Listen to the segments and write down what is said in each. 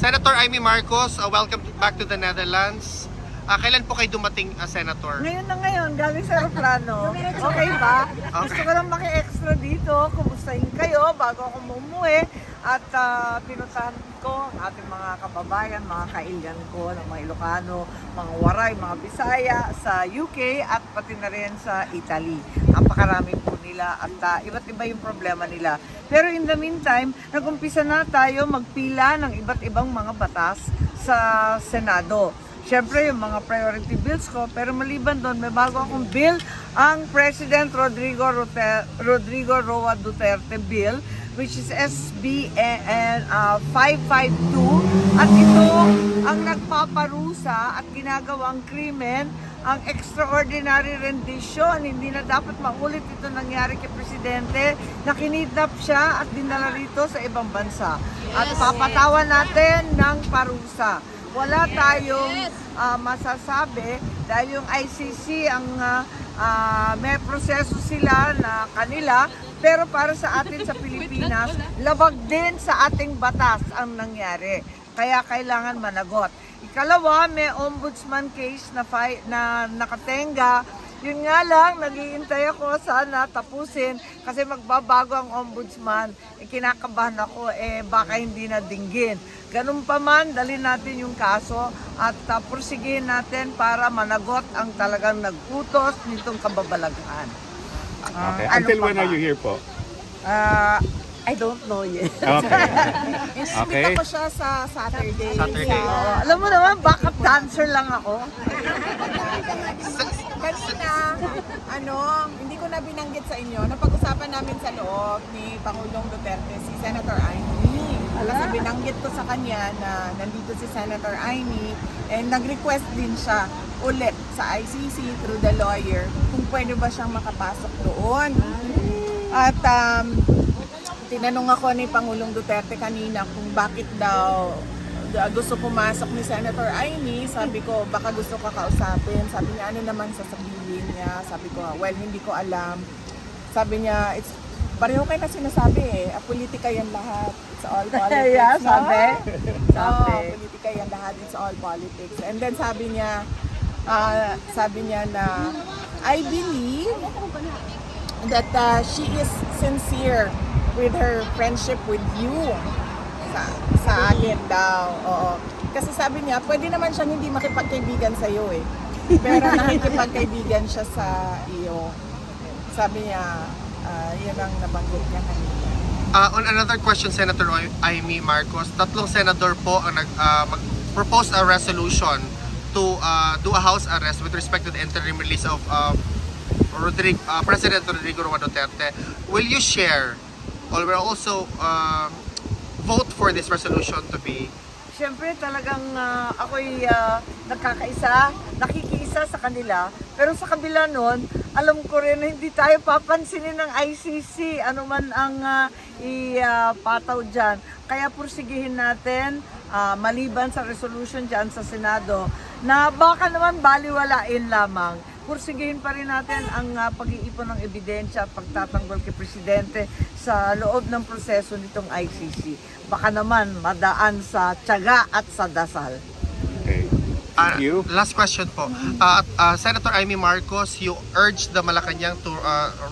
Senator Amy Marcos, welcome back to the Netherlands. Kailan po kayo dumating, Senator? Ngayon, galing sa aeroplano. Okay ba? Gusto ko lang maki-extra dito. Kumustahin kayo bago ako umuwi. At pinuntahan ko ang ating mga kababayan, mga kailyan ko, ng mga Ilocano, mga Waray, mga Bisaya sa UK at pati na rin sa Italy. Napakarami po nila at iba't iba yung problema nila. Pero in the meantime, nag-umpisa na tayo magpila ng iba't ibang mga batas sa Senado. Siyempre, yung mga priority bills ko, pero maliban doon, may bago akong bill, ang President Rodrigo Roa Duterte bill, which is SBN 552. At ito ang nagpaparusa at ginagawang krimen, ang extraordinary rendition. Hindi na dapat maulit ito nangyari kay Presidente, na kinidnap siya at dinala rito sa ibang bansa. At papatawan natin ng parusa. Wala tayong masasabi dahil yung ICC ang may proseso sila na kanila, pero para sa atin sa Pilipinas, labag din sa ating batas ang nangyari. Kaya kailangan managot. Ikalawa, may ombudsman case na nakatenga. Yun nga lang, naghihintay ako sana tapusin kasi magbabago ang ombudsman. Kinakabahan ako, baka hindi na dinggin. Ganun pa man, dalhin natin yung kaso at pursigihin natin para managot ang talagang nag-utos nitong kababalaghan. Okay. Until when are you here po? I don't know yet. Okay. Okay. Ako siya sa Saturday. Alam mo naman, backup dancer lang ako. Kanina, hindi ko na binanggit sa inyo, napag-usapan namin sa loob ni Pangulong Duterte si Senator Amy. Kasi binanggit ko sa kanya na nandito si Senator Amy and nag-request din siya ulit sa ICC through the lawyer kung pwede ba siyang makapasok doon. At tinanong ako ni Pangulong Duterte kanina kung bakit daw gusto pumasok ni Senator Amy. Sabi ko, baka gusto ka kausapin. Sabi niya, ano naman sasabihin niya? Sabi ko, well, hindi ko alam. Sabi niya, pareho kayo na sinasabi politika yan lahat. It's all politics. Yeah, no? sabi. Politika yan lahat. It's all politics. And then sabi niya na, I believe that she is sincere with her friendship with you. Sa akin daw, oo. Kasi sabi niya, pwede naman siyang hindi makipagkaibigan sa iyo pero nakikipagkaibigan siya sa iyo. Sabi niya, yun ang nabanggit niya kanina. On another question, Senator Amy Marcos, tatlong senador po ang mag-propose a resolution to do a house arrest with respect to the interim release of President Rodrigo Roa Duterte. Will you share or will also vote for this resolution to be? Siyempre talagang ako'y nakikiisa sa kanila. Pero sa kabila nun, alam ko rin na hindi tayo papansinin ng ICC, ano man ang ipataw dyan. Kaya pursigihin natin, maliban sa resolution dyan sa Senado, na baka naman baliwalain lamang. Pursigihin pa rin natin ang pag-iipon ng ebidensya at pagtatanggol kay Presidente sa loob ng proseso nitong ICC. Baka naman madaan sa tiyaga at sa dasal. Okay. Thank you. Last question po. Senator Amy Marcos, you urged the Malacanang to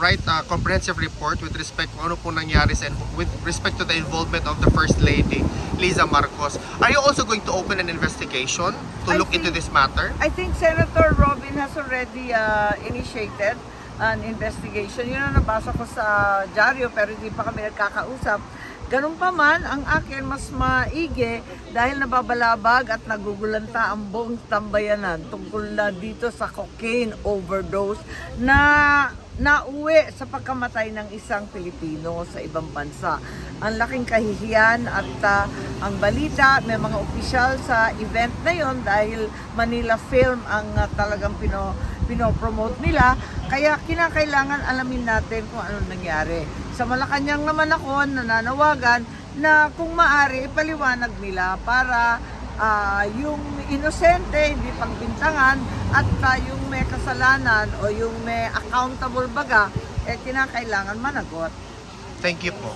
write a comprehensive report with respect kung ano po nangyari with respect to the involvement of the First Lady, Liza Marcos. Are you also going to open an investigation to look into this matter? I think Senator Robin has already initiated an investigation. Yun ang nabasa ko sa dyaryo pero hindi pa kami nagkakausap. Ganun pa man, ang akin mas maigi dahil nababalabag at nagugulanta ang buong tambayanan tungkol na dito sa cocaine overdose na nauwi sa pagkamatay ng isang Pilipino sa ibang bansa. Ang laking kahihiyan at ang balita, may mga opisyal sa event na yon dahil Manila Film ang talagang pinopromote nila. Kaya kinakailangan alamin natin kung ano nangyari. Sa Malacanang naman ako nananawagan na kung maaari ipaliwanag nila para yung inosente hindi pagbintangan at yung may kasalanan o yung may accountable baga kinakailangan managot. Thank you po.